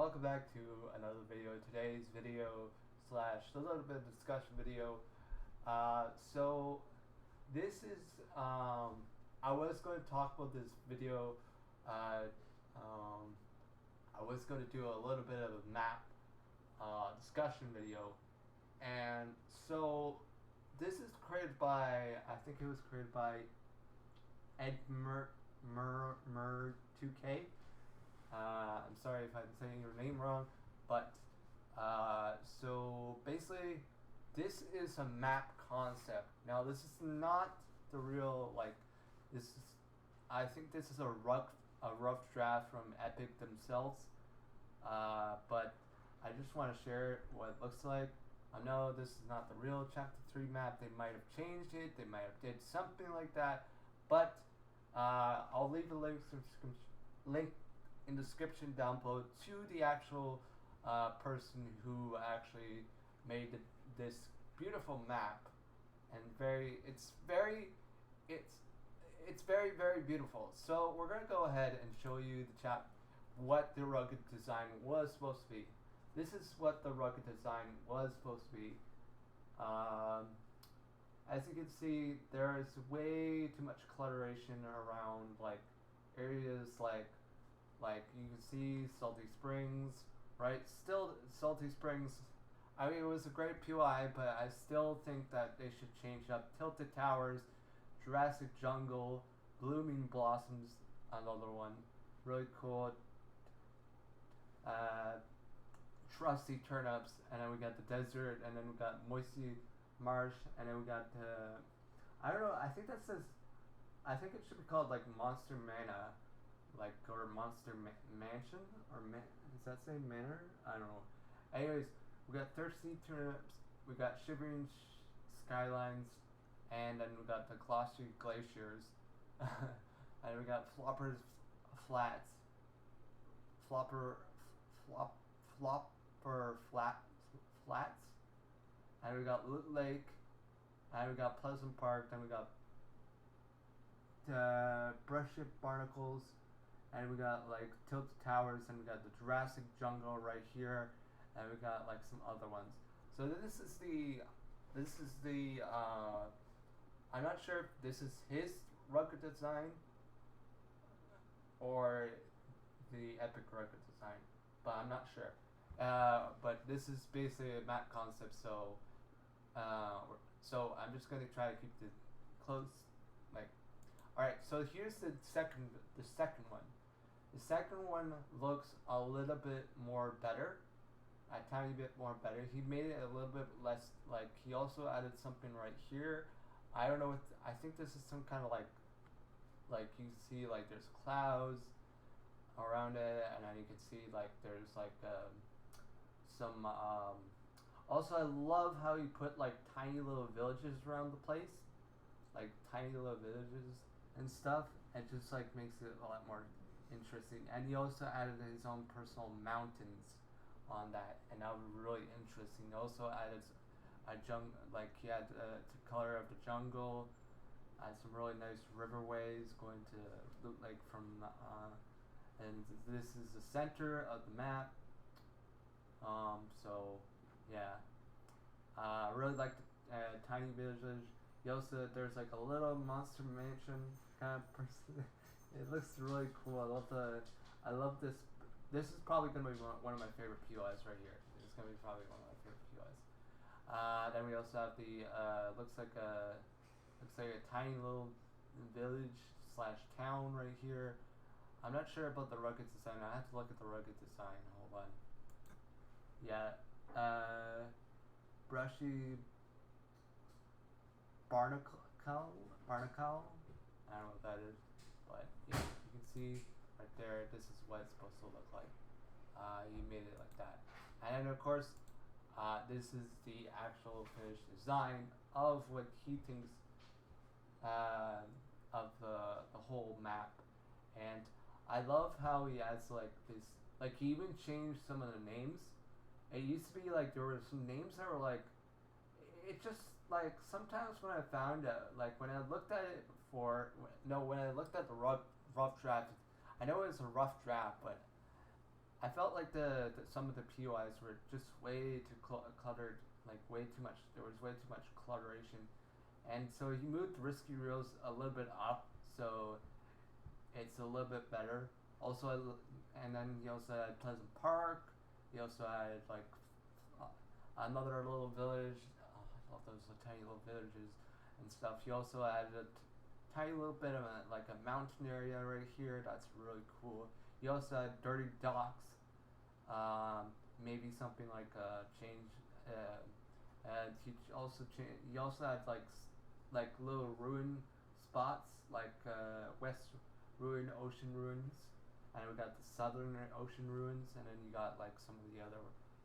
welcome back to another video. Today's video slash a little bit of discussion video. So this is I was going to talk about this video. Uh, I was going to do a little bit of a map discussion video, and so this is created by, I think it was created by Ed Mer 2K. I'm sorry if I'm saying your name wrong, but so basically, this is a map concept. Now, this is not the real, like, this is, I think this is a rough draft from Epic themselves, but I just want to share what it looks like. I know this is not the real Chapter 3 map. They might have changed it. They might have did something like that, but I'll leave a link in the description down below to the actual person who actually made this beautiful map, and it's very very beautiful. So we're gonna go ahead and show you what the rugged design was supposed to be. This is what the rugged design was supposed to be. As you can see, there is way too much clutteration around, like, areas like you can see Salty Springs, right? Still, Salty Springs, I mean, it was a great POI, but I still think that they should change up Tilted Towers, Jurassic Jungle, Blooming Blossoms, another one, really cool. Trusty Turnips, and then we got the desert, and then we got Moisty Marsh, and then we got I don't know, I think it should be called like Monster Manor, like, or Monster Mansion, or does that say Manor? I don't know. Anyways, we got Thirsty Turnips, we got Shivering Skylines, and then we got the Glossy Glaciers, and we got Flopper's Flats, Flopper Flats, and we got Loot Lake, and we got Pleasant Park, then we got Bruship Barnacles, and we got like Tilted Towers, and we got the Jurassic Jungle right here, and we got like some other ones. So this is the I'm not sure if this is his rugged design or the Epic rugged design, but I'm not sure. But this is basically a map concept, so I'm just gonna try to keep it close, like. All right, so here's the second one. The second one looks a little bit more better, a tiny bit more better. He made it a little bit less, like, he also added something right here. I don't know what, I think this is some kind of like you can see, like, there's clouds around it, and then you can see, like, there's like some also, I love how you put like tiny little villages around the place, like tiny little villages and stuff. It just like makes it a lot more interesting. And he also added his own personal mountains on that, and that was really interesting. He also added a like he had the color of the jungle, and some really nice riverways going to look like from and this is the center of the map. So yeah, I really like the tiny villages. You also, there's like a little monster mansion kind of person. It looks really cool. I love this. This is probably gonna be one of my favorite POIs right here. It's gonna be probably one of my favorite POIs. Then we also have the looks like a tiny little village slash town right here. I'm not sure about the rugged design. I have to look at the rugged design. Hold on. Yeah, Brushy Barnacle. I don't know what that is, but yeah, you can see right there. This is what it's supposed to look like. He made it like that, and then of course, this is the actual finished design of what he thinks of the whole map. And I love how he adds like this. Like, he even changed some of the names. It used to be like there were some names that were like, it just, like, sometimes when I found out, like, when I looked at it before, when I looked at the rough draft, I know it was a rough draft, but I felt like the some of the POIs were just way too cluttered, like way too much. There was way too much clutteration, and so he moved risky reels a little bit up, so it's a little bit better. Also, and then he also had Pleasant Park. He also had like another little village. Oh, I love those tiny little villages and stuff. He also added a tiny little bit of like a mountain area right here. That's really cool. He also had dirty docks. Maybe something like change. And he also had like little ruin spots like West Ruin, Ocean Ruins, and we got the Southern Ocean Ruins, and then you got like some of the other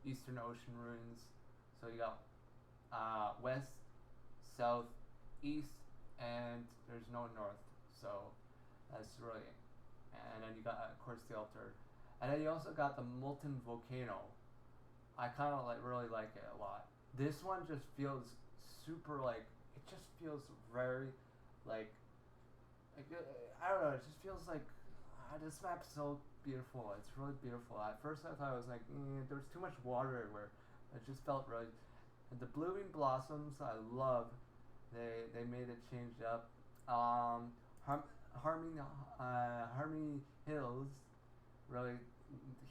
Eastern Ocean Ruins. So you got West, South, East, and there's no North. So that's really, and then you got of course the altar, and then you also got the molten volcano. I kind of really like it a lot. This one just feels super like it just feels very like I don't know. It just feels like this map's so beautiful. It's really beautiful. At first, I thought it was like there was too much water everywhere. It just felt really. And the blooming blossoms, I love. They made it changed up. Harmony Hills, really.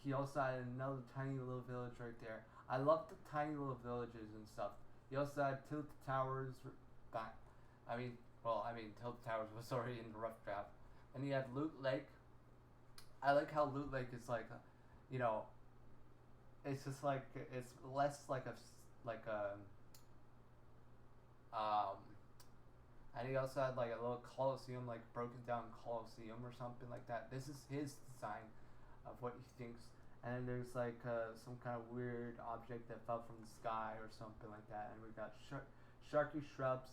He also had another tiny little village right there. I love the tiny little villages and stuff. He also had Tilted Towers back. Tilted Towers was already in the rough draft. And he had Loot Lake. I like how Loot Lake is like, it's just like it's less like and he also had like a little coliseum, like broken down coliseum or something like that. This is his design of what he thinks. And then there's like some kind of weird object that fell from the sky or something like that. And we got sharky shrubs,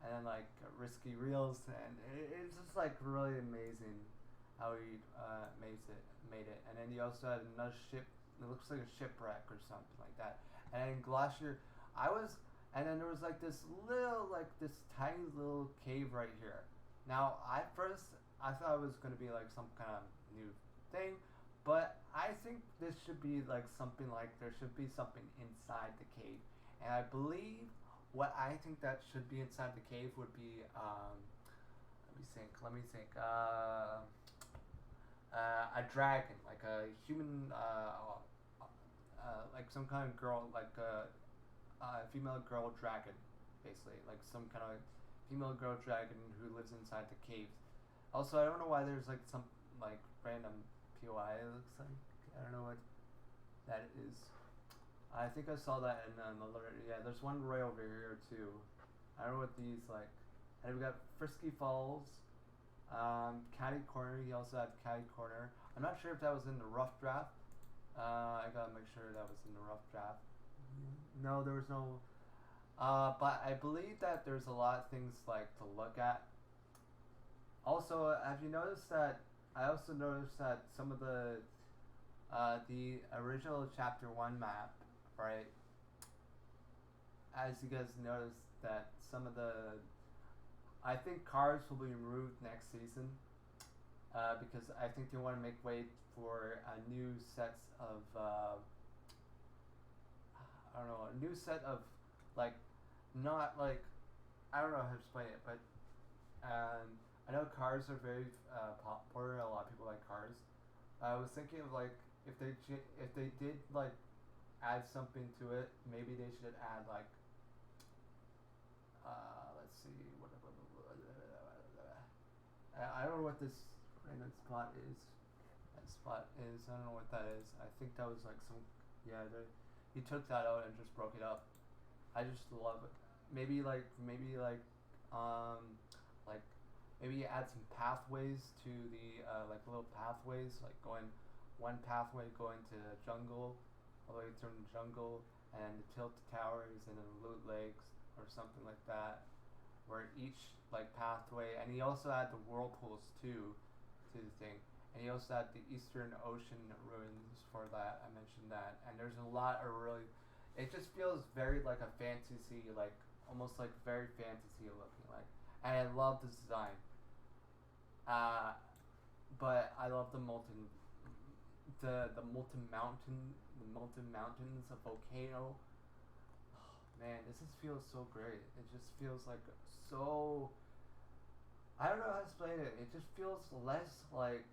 and then like risky reels, and it's just like really amazing how he made it. And then he also had another ship. It looks like a shipwreck or something like that. And then Glacier, and then there was like this tiny little cave right here. Now, I thought it was gonna be like some kind of new thing, but I think this should be like something like there should be something inside the cave. And I believe what I think that should be inside the cave would be let me think. A dragon, like a human, like some kind of girl, like a female girl dragon, basically, like some kind of female girl dragon who lives inside the caves. Also, I don't know why there's like some like random POI. It looks like I don't know what that is. I think I saw that in another. Yeah, there's one right over here too. I don't know what these like. And we got Frisky Falls, Caddy Corner. He also had Caddy Corner. I'm not sure if that was in the rough draft. I gotta make sure that was in the rough draft. No, there was no. But I believe that there's a lot of things like to look at. Also, have you noticed that? I also noticed that some of the original Chapter 1 map, right? As you guys noticed that some of I think cars will be removed next season, because I think they want to make way for a new set of a new set of like not like I don't know how to explain it, but I know cars are very popular. A lot of people like cars. I was thinking of like if they did like add something to it, maybe they should add like let's see I don't know what this random spot is. That spot is I don't know what that is. I think that was like some he took that out and just broke it up. I just love it. Maybe maybe add some pathways to the like little pathways, like going one pathway going to the jungle, all the way through the jungle, and the Tilted Towers and then Loot Lakes or something like that, where each like pathway, and he also had the whirlpools too to the thing, and he also had the Eastern Ocean ruins for that. I mentioned that, and there's a lot of really. It just feels very like a fantasy, like almost like very fantasy looking, like. And I love the design. But I love the molten the molten mountains, a volcano. Oh, man, this just feels so great. It just feels like so. I don't know how to explain it. It just feels less like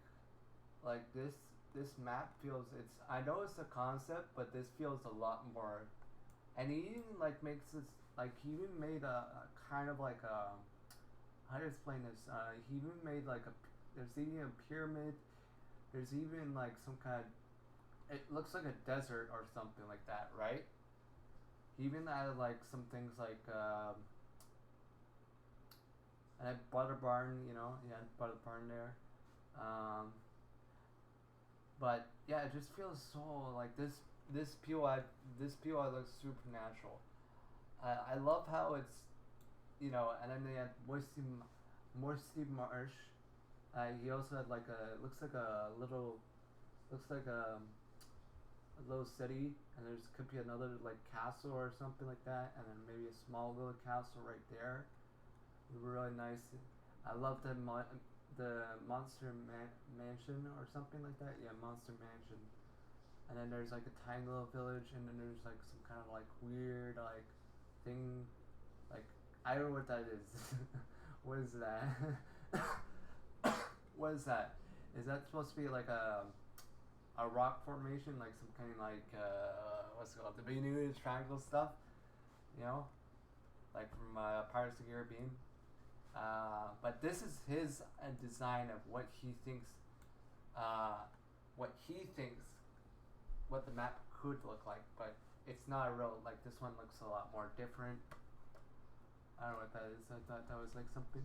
this map feels. It's I know it's a concept, but this feels a lot more. And he even like makes this like he even made a kind of like a how to explain this. He even made like a there's even a pyramid. There's even like some kind of it looks like a desert or something like that, right? He even added like some things like and butter barn, you know, yeah, butter barn there. Um, but yeah, it just feels so like this POI this POI looks supernatural. I love how it's you know, and then they had Moisty Marsh. He also had like a looks like a little looks like a little city, and there's could be another like castle or something like that, and then maybe a small little castle right there. Really nice. I love the Mansion or something like that. Yeah, Monster Mansion. And then there's like a tiny little village, and then there's like some kind of like weird like thing, like I don't know what that is. What is that? What is that? Is that supposed to be like a rock formation, like some kind of like what's it called, the Bermuda Triangle stuff? You know, like from Pirates of the Caribbean. But this is his design of uh, what he thinks, what the map could look like. But it's not a real like this one looks a lot more different. I don't know what that is. I thought that was like something.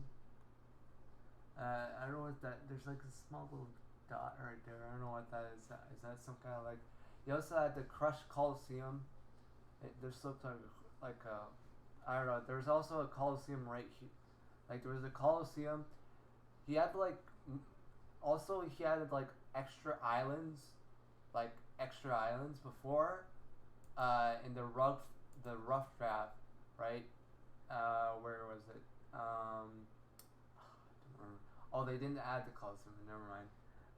I don't know what that. There's like a small little dot right there. I don't know what that is. Is that some kind of like? You also had the Crush Coliseum. This looks like a. I don't know. There's also a Coliseum right here. Like there was a Coliseum. He had like. Also, he had like extra islands before. In the rough draft, right? Where was it? Oh, they didn't add the Coliseum. Never mind.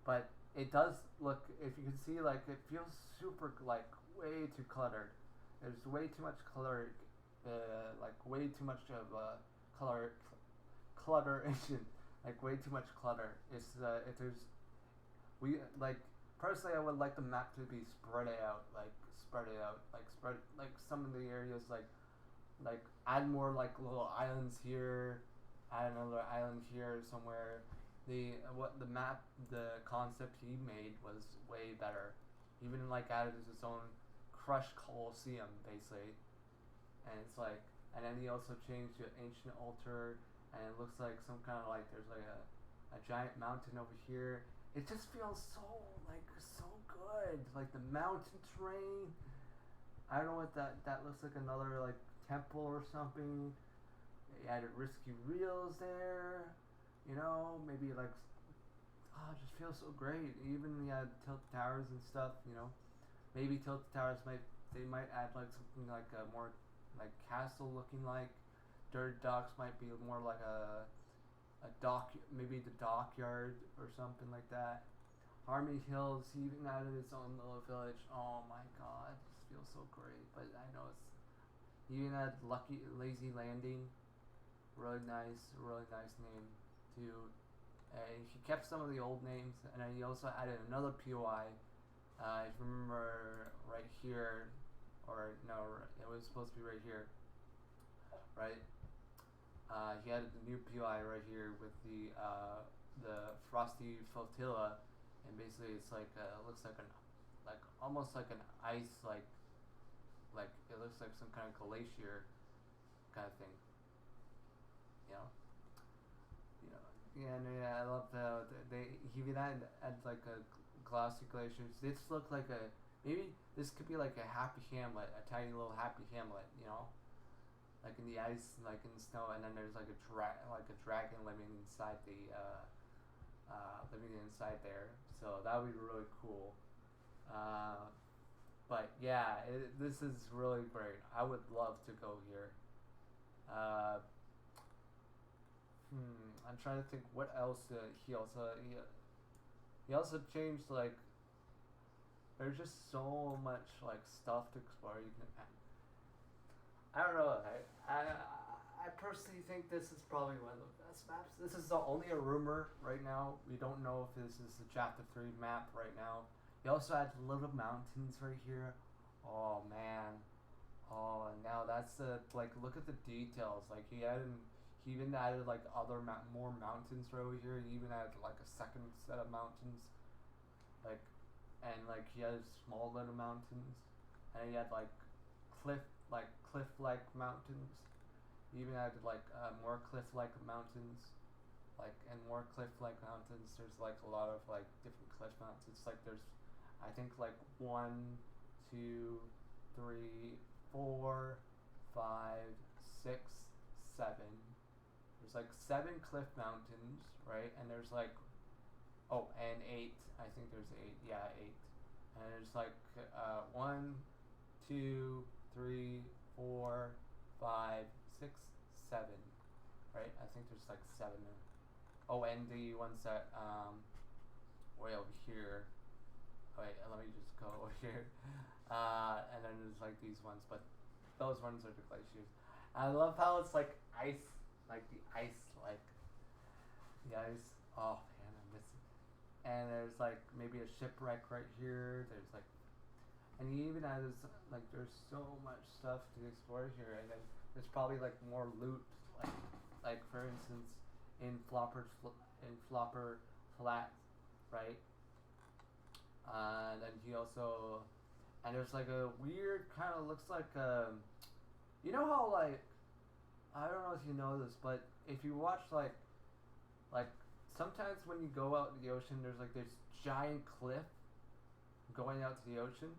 But it does look. If you can see, like it feels super like way too cluttered. There's way too much color, like way too much of color clutteration. Like way too much clutter. It's if there's we like personally, I would like the map to be spread out, like some of the areas like add more like little islands here, add another island here somewhere. The concept he made was way better. Even like added his own Crush Coliseum basically, and it's like, and then he also changed to Ancient Altar, and it looks like some kind of like there's like a giant mountain over here. It just feels so good, like the mountain terrain. I don't know what that looks like, another like temple or something. They added risky reels there, you know, maybe like it just feels so great. Even we had tilt towers and stuff, you know. Maybe tilt towers might add like something like a more like castle looking like. Dirt docks might be more like a dock, maybe the dockyard or something like that. Harmony Hills, he even added his own little village. Oh my god, this feels so great. But I know it's he even had Lazy Landing, really nice name too. He kept some of the old names, and then he also added another POI. If you remember right here, or no, it was supposed to be right here, right? He added the new POI right here with the Frosty Flotilla, and basically it's like looks like like almost like an ice like it looks like some kind of glacier kind of thing, you know. Yeah, and yeah, I love they he even had like a glossy glaciers. This looked like a maybe this could be like a happy hamlet, a tiny little happy hamlet, you know, like in the ice, like in the snow, and then there's like a dragon living inside living inside there. So that would be really cool. But yeah, this is really great. I would love to go here. Uh, I'm trying to think what else he also changed like there's just so much like stuff to explore. You can, I don't know. I personally think this is probably one of the best maps. This is only a rumor right now. We don't know if this is the chapter 3 map right now. He also had little mountains right here. Oh man. Oh, now that's the like. Look at the details. Like he even added like other more mountains right over here. He even added like a second set of mountains, like, and like he has small little mountains, and he had like cliff like mountains. He even added like more cliff like mountains, like and more cliff like mountains. There's like a lot of like different cliff mountains. It's like there's, I think like 1, 2, 3, 4, 5, 6, 7. There's like 7 cliff mountains, right? And there's like, oh, and 8. I think there's 8. Yeah, 8. And there's like 1, 2, 3, 4, 5, 6, 7. Right? I think there's like 7 there. Oh, and the ones that way over here. Wait, let me just go over here. And then there's like these ones, but those ones are the glaciers. I love how it's like ice, like the ice, like the ice. Oh man, I miss it. And there's like maybe a shipwreck right here. There's like, and he even has like there's so much stuff to explore here, and then there's probably like more loot, like for instance in Flopper Flat, right? And then he also, and there's like a weird kind of looks like you know how like, I don't know if you know this, but if you watch like sometimes when you go out to the ocean, there's like this giant cliff going out to the ocean,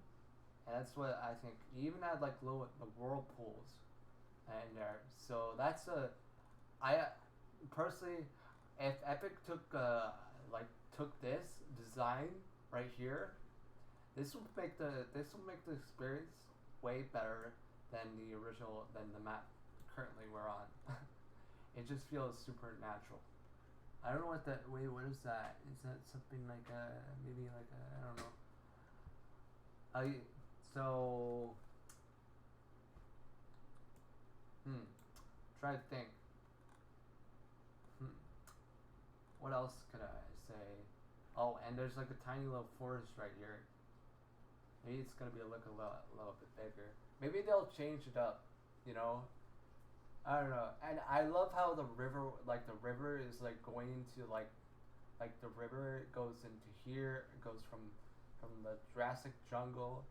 and that's what I think. He even had like little the whirlpools in there, so that's I personally, if Epic took this design right here, this will make the experience way better than the original, than the map currently we're on. It just feels supernatural. I don't know what that. Wait, what is that? Is that something like maybe like I don't know. So try to think. What else could I say? Oh, and there's like a tiny little forest right here. Maybe it's gonna be look a little bit bigger. Maybe they'll change it up, you know. I don't know. And I love how the river is like going into like the river goes into here. It goes from the Jurassic jungle,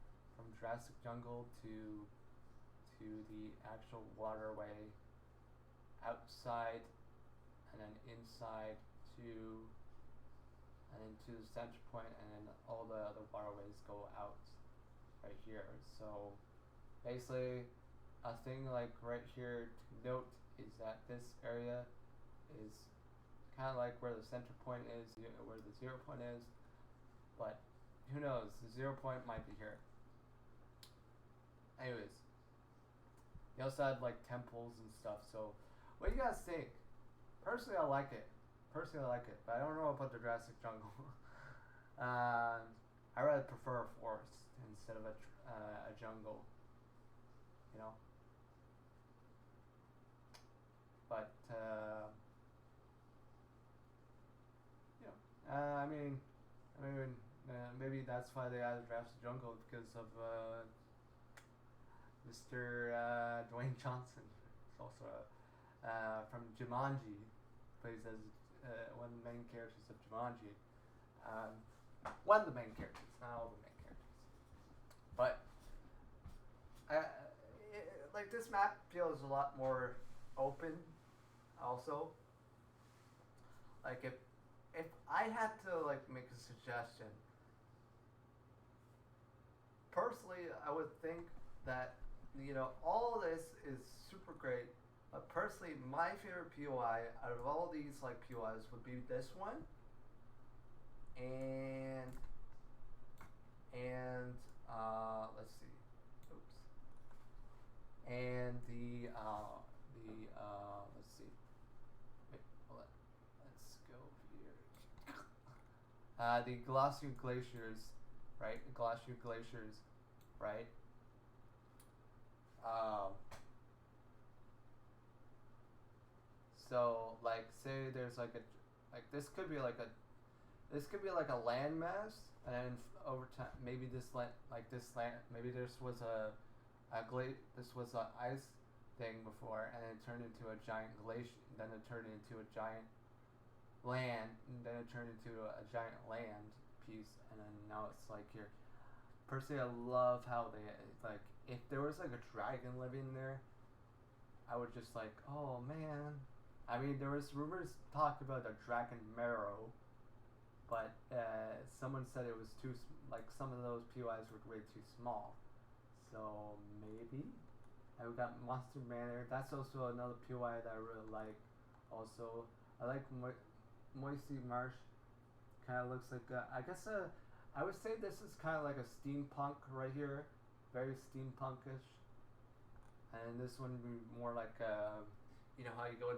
to the actual waterway outside, and then inside to, and then to the center point, and then all the other waterways go out right here. So basically, a thing like right here to note is that this area is kind of like where the center point is, where the 0 point is, but who knows, the 0 point might be here. Anyways, he also had like temples and stuff, so what do you guys think? Personally, I like it, but I don't know about the Jurassic jungle. I rather prefer a forest instead of a jungle, you know. But I mean, maybe that's why they added Jurassic Jungle, because of Mr. Dwayne Johnson. He's also from Jumanji, plays as one of the main characters of Jumanji. One of the main characters, not all the main characters. But like this map feels a lot more open. Also, like if I had to like make a suggestion, personally, I would think that, you know, all of this is super great, but personally, my favorite POI out of all these like POIs would be this one, and let's see, oops, and the let's see, wait, hold on, let's go here. The Glacier Glaciers right? Glaciers, right? Um, so like say there's like a like this could be like a landmass, and then over time maybe this land maybe this was this was a ice thing before, and it turned into a giant glacier. Then it turned into a giant land, and then it turned into a giant land piece, and then now it's like here. Personally, I love how they like. If there was like a dragon living there, I would just like, oh man. I mean, there was rumors talk about a dragon marrow, but someone said it was too like some of those POIs were way too small. So maybe. And we got Monster Manor. That's also another POI that I really like. Also, I like Moisty Marsh. Kind of looks like I guess I would say this is kind of like a steampunk right here, very steampunkish. And this one would be more like you know how you go,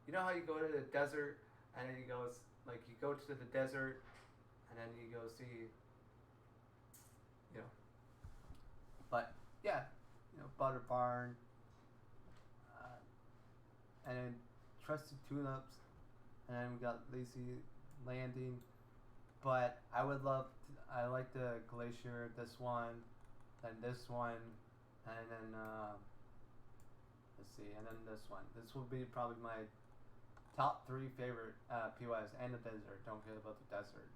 you know how you go to the desert, and then you go like you go to the desert, and then you go see, you know. But yeah, you know, Butter Barn, and then Trusted Tune-Ups, and then we got Lazy Landing. But I would love I like the Glacier, this one, then this one, and then let's see, and then this one. This will be probably my top 3 favorite POIs, and the desert. Don't forget about the desert.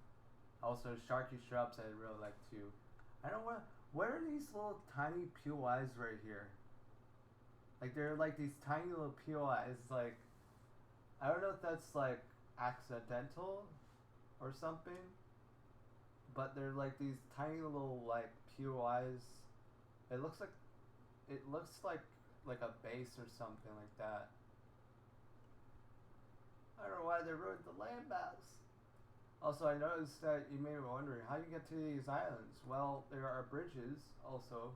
Also, Sharky Shrubs I really like too. I don't want. What are these little tiny POIs right here? Like they're like these tiny little POIs. Like I don't know if that's like accidental or something, but they're like these tiny little like POIs. It looks like a base or something like that. I don't know why they ruined the landmass. Also, I noticed that you may be wondering how you get to these islands. Well, there are bridges also.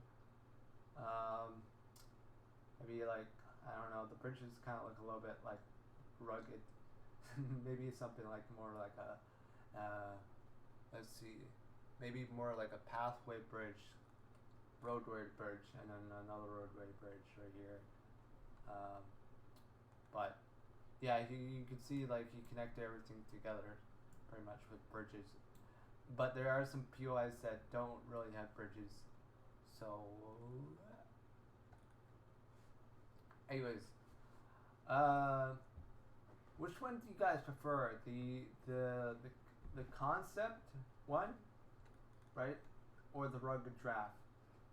Maybe like I don't know. The bridges kind of look a little bit like rugged. Maybe something like more like a let's see, maybe more like a pathway bridge, roadway bridge, and then another roadway bridge right here. But yeah, you can see like you connect everything together pretty much with bridges. But there are some POIs that don't really have bridges. So anyways, which one do you guys prefer? The concept one, right? Or the rugged draft?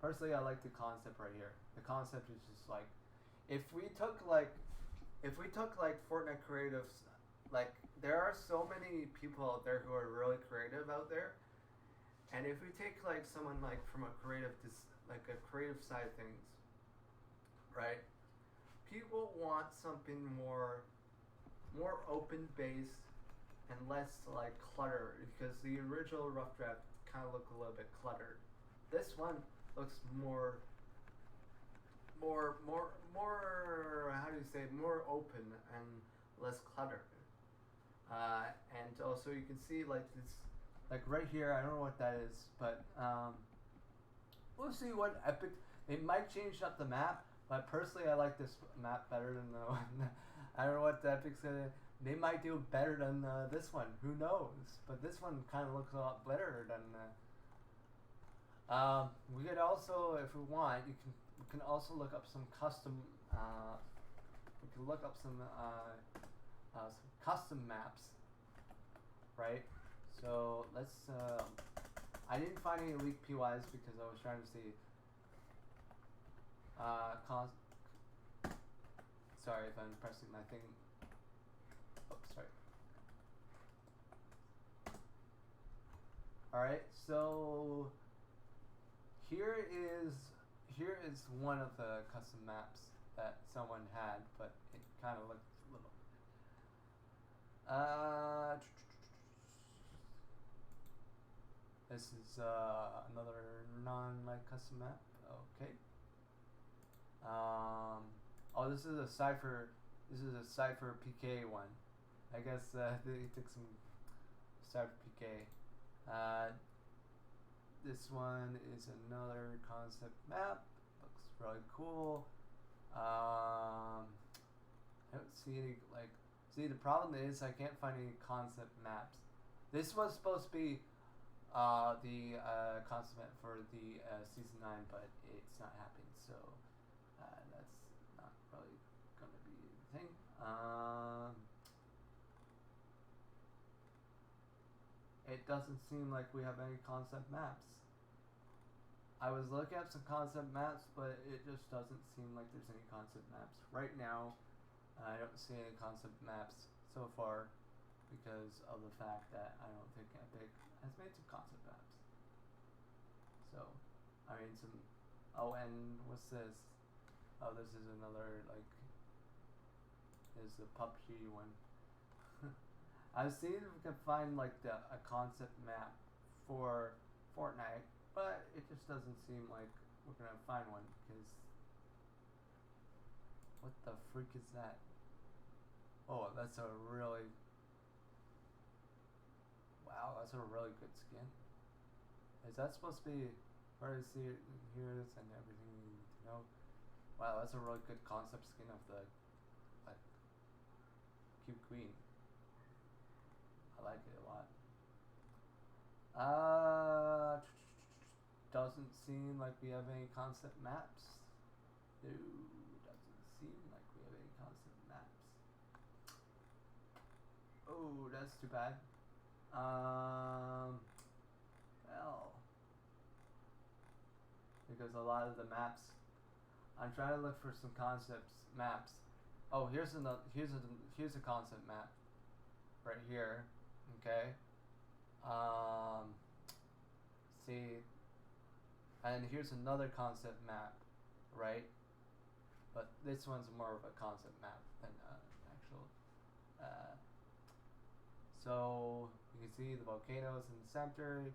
Personally, I like the concept right here. The concept is just like if we took like Fortnite creatives, like there are so many people out there who are really creative out there, and if we take like someone like from a like a creative side of things, right? People want something more open based and less like clutter, because the original rough draft kind of looked a little bit cluttered. This one looks more how do you say, more open and less cluttered. And also you can see like this, like right here, I don't know what that is, but we'll see what epic. It might change up the map, but personally I like this map better than the one. I don't know what the epic's gonna. They might do better than this one. Who knows? But this one kind of looks a lot better than. We could also, if we want, we can also look up some custom. We can look up some custom maps, right? So let's. I didn't find any leaked POIs because I was trying to see. Sorry if I'm pressing my thing. Oops, sorry. Alright, so here is one of the custom maps that someone had, but it kind of looked a little. This is another non-like custom map. Okay. Oh, this is a cipher. This is a cipher PK one. I guess they took some cipher PK. This one is another concept map. Looks really cool. I don't see any, like, see, the problem is I can't find any concept maps. This was supposed to be the concept map for the season 9, but it's not happening, so that's not really gonna be the thing. It doesn't seem like we have any concept maps. I was looking at some concept maps, but it just doesn't seem like there's any concept maps. Right now, I don't see any concept maps so far because of the fact that I don't think Epic has made some concept maps. So, I mean some, oh, and what's this? Oh, this is another, like, is the PUBG one. I was seeing if we can find, like, a concept map for Fortnite, but it just doesn't seem like we're gonna find one, because what the freak is that? Oh, that's a really, wow, that's a really good skin. Is that supposed to be where to see it, hear this, and everything you need to know? Wow, that's a really good concept skin of the, like, cute queen. I like it a lot. Doesn't seem like we have any concept maps. No, doesn't seem like we have any concept maps. Oh, that's too bad. Well, because a lot of the maps, I'm trying to look for some concepts maps. Oh, here's a concept map right here. Okay. See, and here's another concept map, right? But this one's more of a concept map than actual. So you can see the volcanoes in the center.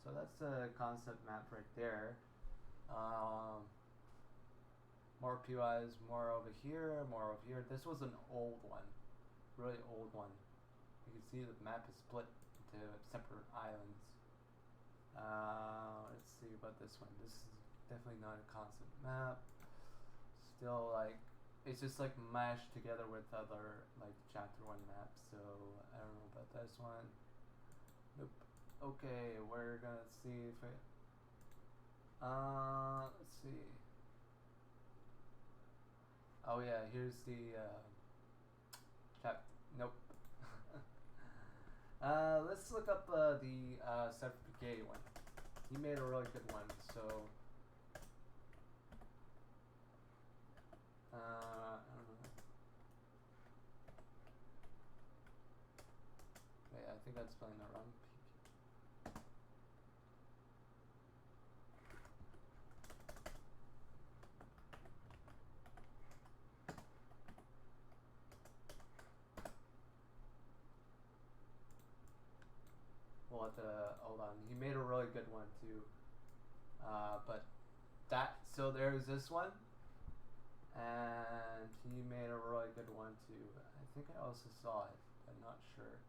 So that's a concept map right there. More POIs, more over here, more over here. This was an old one, really old one. You can see the map is split into separate islands. Let's see about this one. This is definitely not a concept map. Still, like, it's just like mashed together with other, like, chapter 1 maps. So I don't know about this one. Nope. Okay, we're gonna see if it. Let's see. Oh yeah, here's the chapter. Nope. Let's look up the Certificate one. He made a really good one, so I don't know. Wait, I think I'm spelling that wrong. We'll have to hold on. He made a really good one too. But that, so there's this one, and he made a really good one too. I think I also saw it. I'm not sure.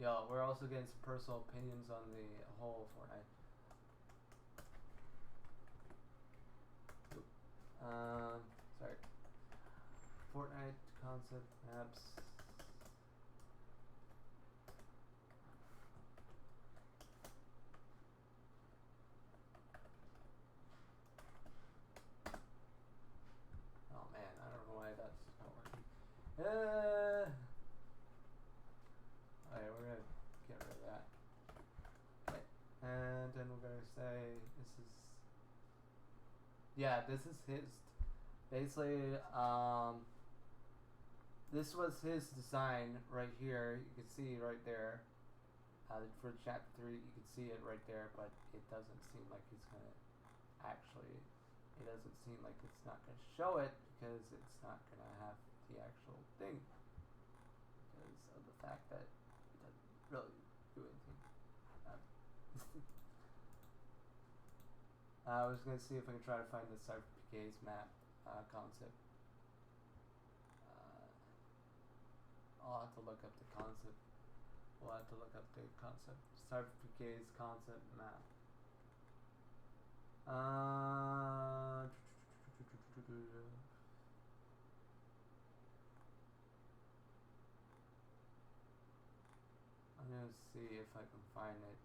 Yeah, we're also getting some personal opinions on the whole Fortnite. Sorry. Fortnite concept maps. Oh man, I don't know why that's not working. Alright, we're gonna get rid of that. Okay, and then we're gonna say this is. Yeah, this is his. Basically, this was his design right here. You can see right there. For chapter 3, you can see it right there, but it doesn't seem like he's gonna actually. It doesn't seem like it's not gonna show it because it's not gonna have the actual thing because of the fact that it doesn't really do anything. I was gonna see if I can try to find the Cyberpicades map concept. I'll have to look up the concept. We'll have to look up the concept. Cypher's concept map. I'm gonna see if I can find it.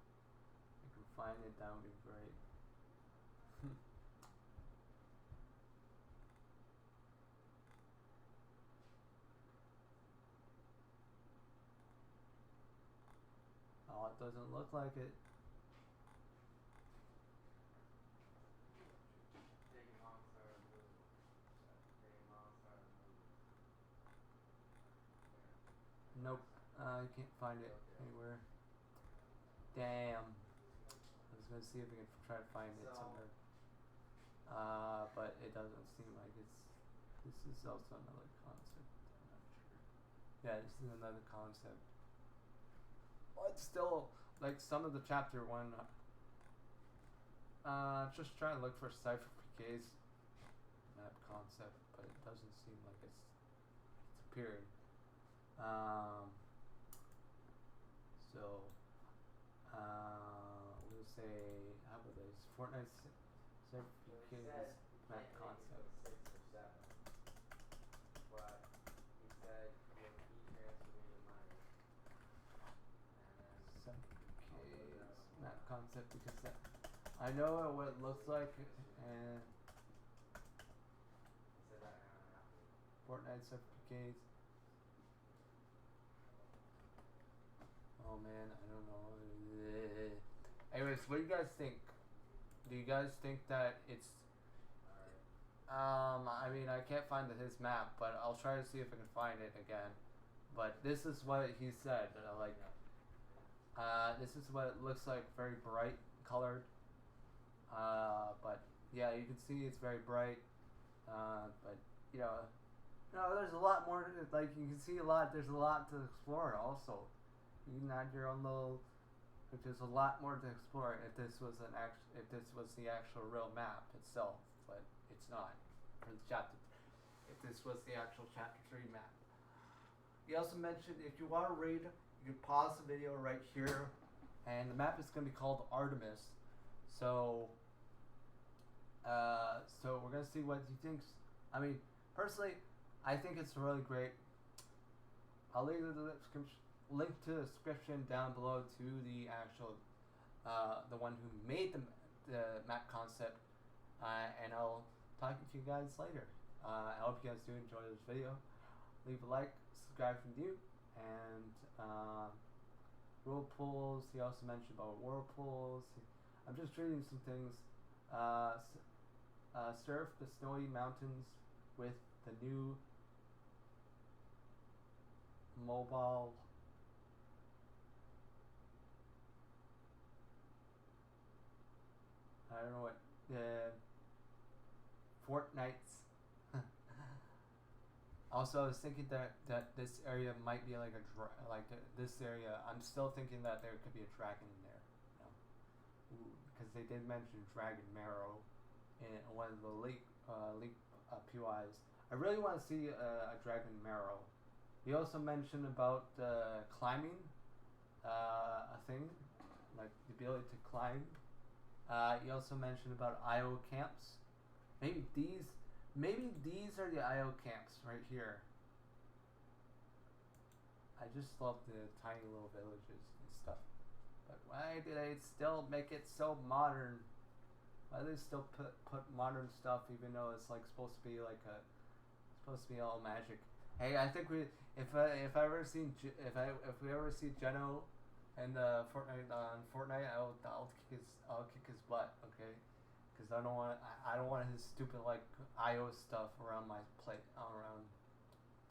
If I can find it, that would be great. Oh, it doesn't look like it. Nope, I can't find it anywhere. Damn. I was gonna see if we can try to find it somewhere. But it doesn't seem like it's. This is also another concept. I'm not sure. Yeah, this is another concept. But still, like some of the chapter 1. Just trying to look for Cypher PK's map concept, but it doesn't seem like it's appearing. We'll say, how about this? Fortnite Cypher PK's map concept. Map concept, because that, I know what it looks like, and Fortnite certificates. Oh man, I don't know. Anyways, what do you guys think? Do you guys think that it's I mean, I can't find his map, but I'll try to see if I can find it again. But this is what he said, this is what it looks like, very bright colored. But yeah, you can see it's very bright. But you know, there's a lot more. Like you can see a lot. There's a lot to explore. Also, you can add your own little. There's a lot more to explore if this was the actual real map itself, but it's not for the chapter. If this was the actual chapter 3 map. He also mentioned if you want to read, you can pause the video right here, and the map is going to be called Artemis. So we're going to see what he thinks. I mean, personally, I think it's really great. I'll leave the link to the description down below to the actual, the one who made the map concept, and I'll talk to you guys later. I hope you guys do enjoy this video. Leave a like, subscribe if you're new, and whirlpools. He also mentioned about whirlpools. I'm just reading some things. Surf the snowy mountains with the new mobile I don't know what Fortnites. Also, I was thinking that this area might be like this area. I'm still thinking that there could be a dragon in there, because they did mention dragon marrow in one of the leak POIs. I really want to see a dragon marrow. He also mentioned about climbing, a thing like the ability to climb. He also mentioned about IO camps. Maybe these are the IO camps right here. I just love the tiny little villages and stuff. But why do they still make it so modern? Why do they still put modern stuff even though it's like supposed to be all magic? Hey, I think if we ever see Geno and Fortnite on Fortnite, I'll kick his butt, okay? Because I don't want his stupid like IO stuff around my plate around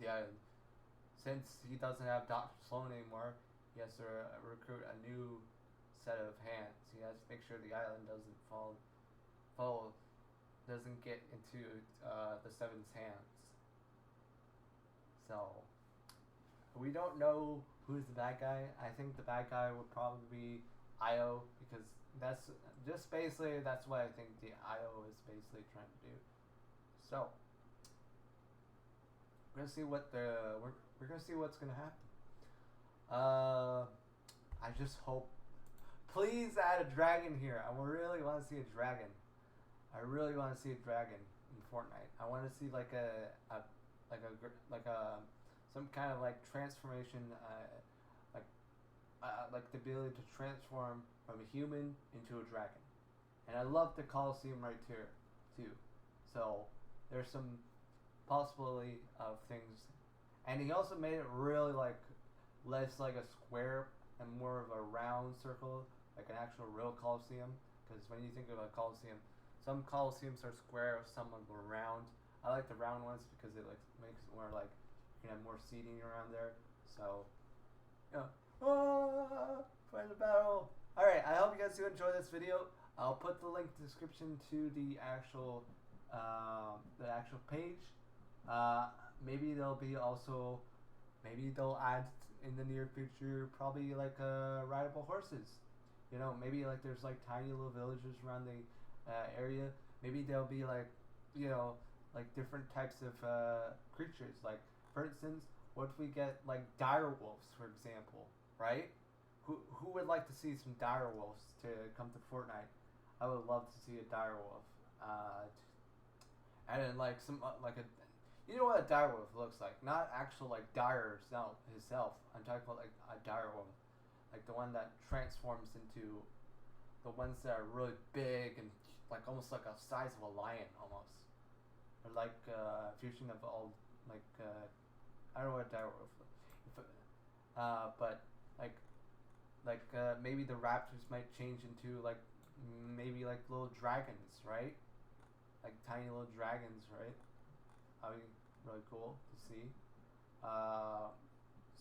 the island. Since he doesn't have Dr. Sloan anymore, he has to recruit a new set of hands. He has to make sure the island doesn't doesn't get into the Seven's hands. So we don't know who's the bad guy. I think the bad guy would probably be IO, because that's what I think the IO is basically trying to do. So we're gonna see what's gonna happen. I just hope. Please add a dragon here. I really want to see a dragon. I really want to see a dragon in Fortnite. I want to see like a some kind of like transformation, like the ability to transform from a human into a dragon. And I love the Colosseum right here too. So there's some possibility of things, and he also made it really like less like a square and more of a round circle, like an actual real Colosseum. Because when you think of a Colosseum, some Colosseums are square, some are round. I like the round ones because it like makes it more like you can have more seating around there. So, you know, find the battle. All right, I hope you guys do enjoy this video. I'll put the link in the description to the actual page. Maybe there'll be also, maybe they'll add in the near future probably like rideable horses. You know, maybe like there's like tiny little villages around the area. Maybe there'll be like, you know, like different types of creatures. Like for instance, what if we get like dire wolves, for example, right? Who would like to see some dire wolves to come to Fortnite? I would love to see a dire wolf. And then like some like a, you know what a dire wolf looks like? Not actual like dire himself. I'm talking about like a dire wolf, like the one that transforms into the ones that are really big and like almost like a size of a lion almost, or like fusion of all like I don't know what a dire wolf. But maybe the raptors might change into like maybe like little dragons, right? Like tiny little dragons, right? That'd be really cool to see.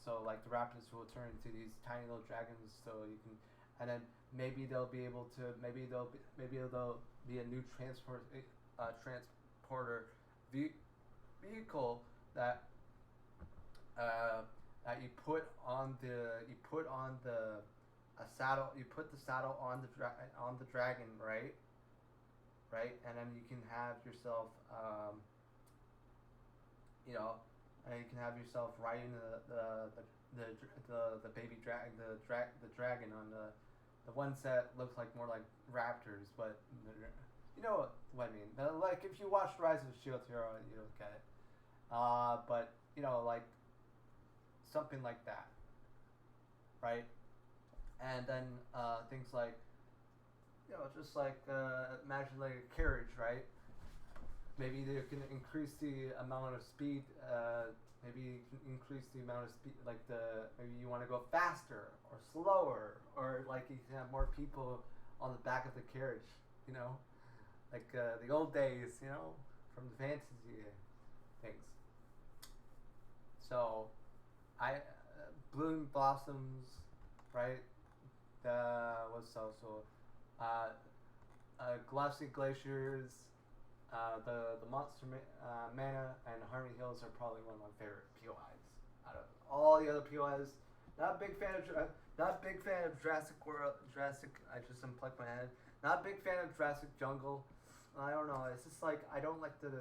So like the raptors will turn into these tiny little dragons, so you can, and then maybe they'll be able to, maybe they'll be a new transporter vehicle that that you put on the a saddle. You put the saddle on the dragon, right? Right, and then you can have yourself, you know, and you can have yourself riding the baby dragon on the ones that look like more like raptors, but you know what I mean. Like if you watched Rise of the Shield Hero, you'll get it. But you know, like something like that, right? And then things like, you know, just like imagine like a carriage, right? Maybe they can increase the amount of speed. Maybe you can increase the amount of speed, like maybe you want to go faster or slower, or like you can have more people on the back of the carriage. You know, like the old days, you know, from the fantasy things. So, bloom blossoms, right? Was also glassy glaciers. The Monster Mana and Harmony Hills are probably one of my favorite POIs out of all the other POIs. Not a big fan of Jurassic World. I just unplugged my head. Not a big fan of Jurassic Jungle. I don't know. It's just like I don't like too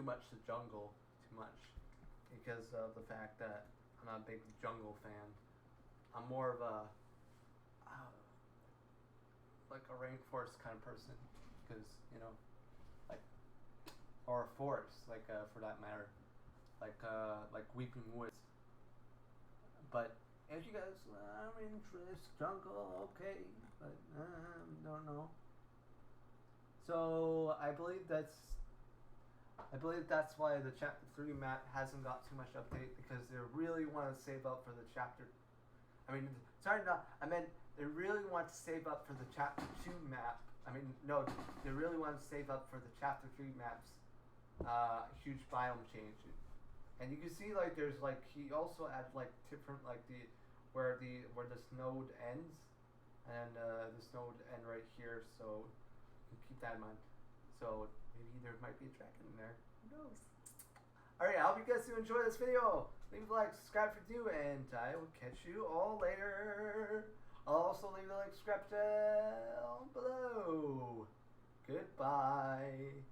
much the jungle too much because of the fact that I'm not a big jungle fan. I'm more of a like a rainforest kind of person because you know. Or a forest, like for that matter, like Weeping Woods. But if you guys, I'm in this jungle, okay, but don't know. So I believe that's why the chapter 3 map hasn't got too much update, because they really want to save up for the chapter. I mean, they really want to save up for the chapter 2 map. I mean, no, they really want to save up for the chapter 3 maps. Huge biome change, and you can see like there's like he also adds like different like where the snow ends, and the snow would end right here, so you can keep that in mind. So maybe there might be a dragon in there. Who knows? All right, I hope you guys do enjoy this video. Leave a like, subscribe if you do, and I will catch you all later. I'll also leave the link subscribe down below. Goodbye.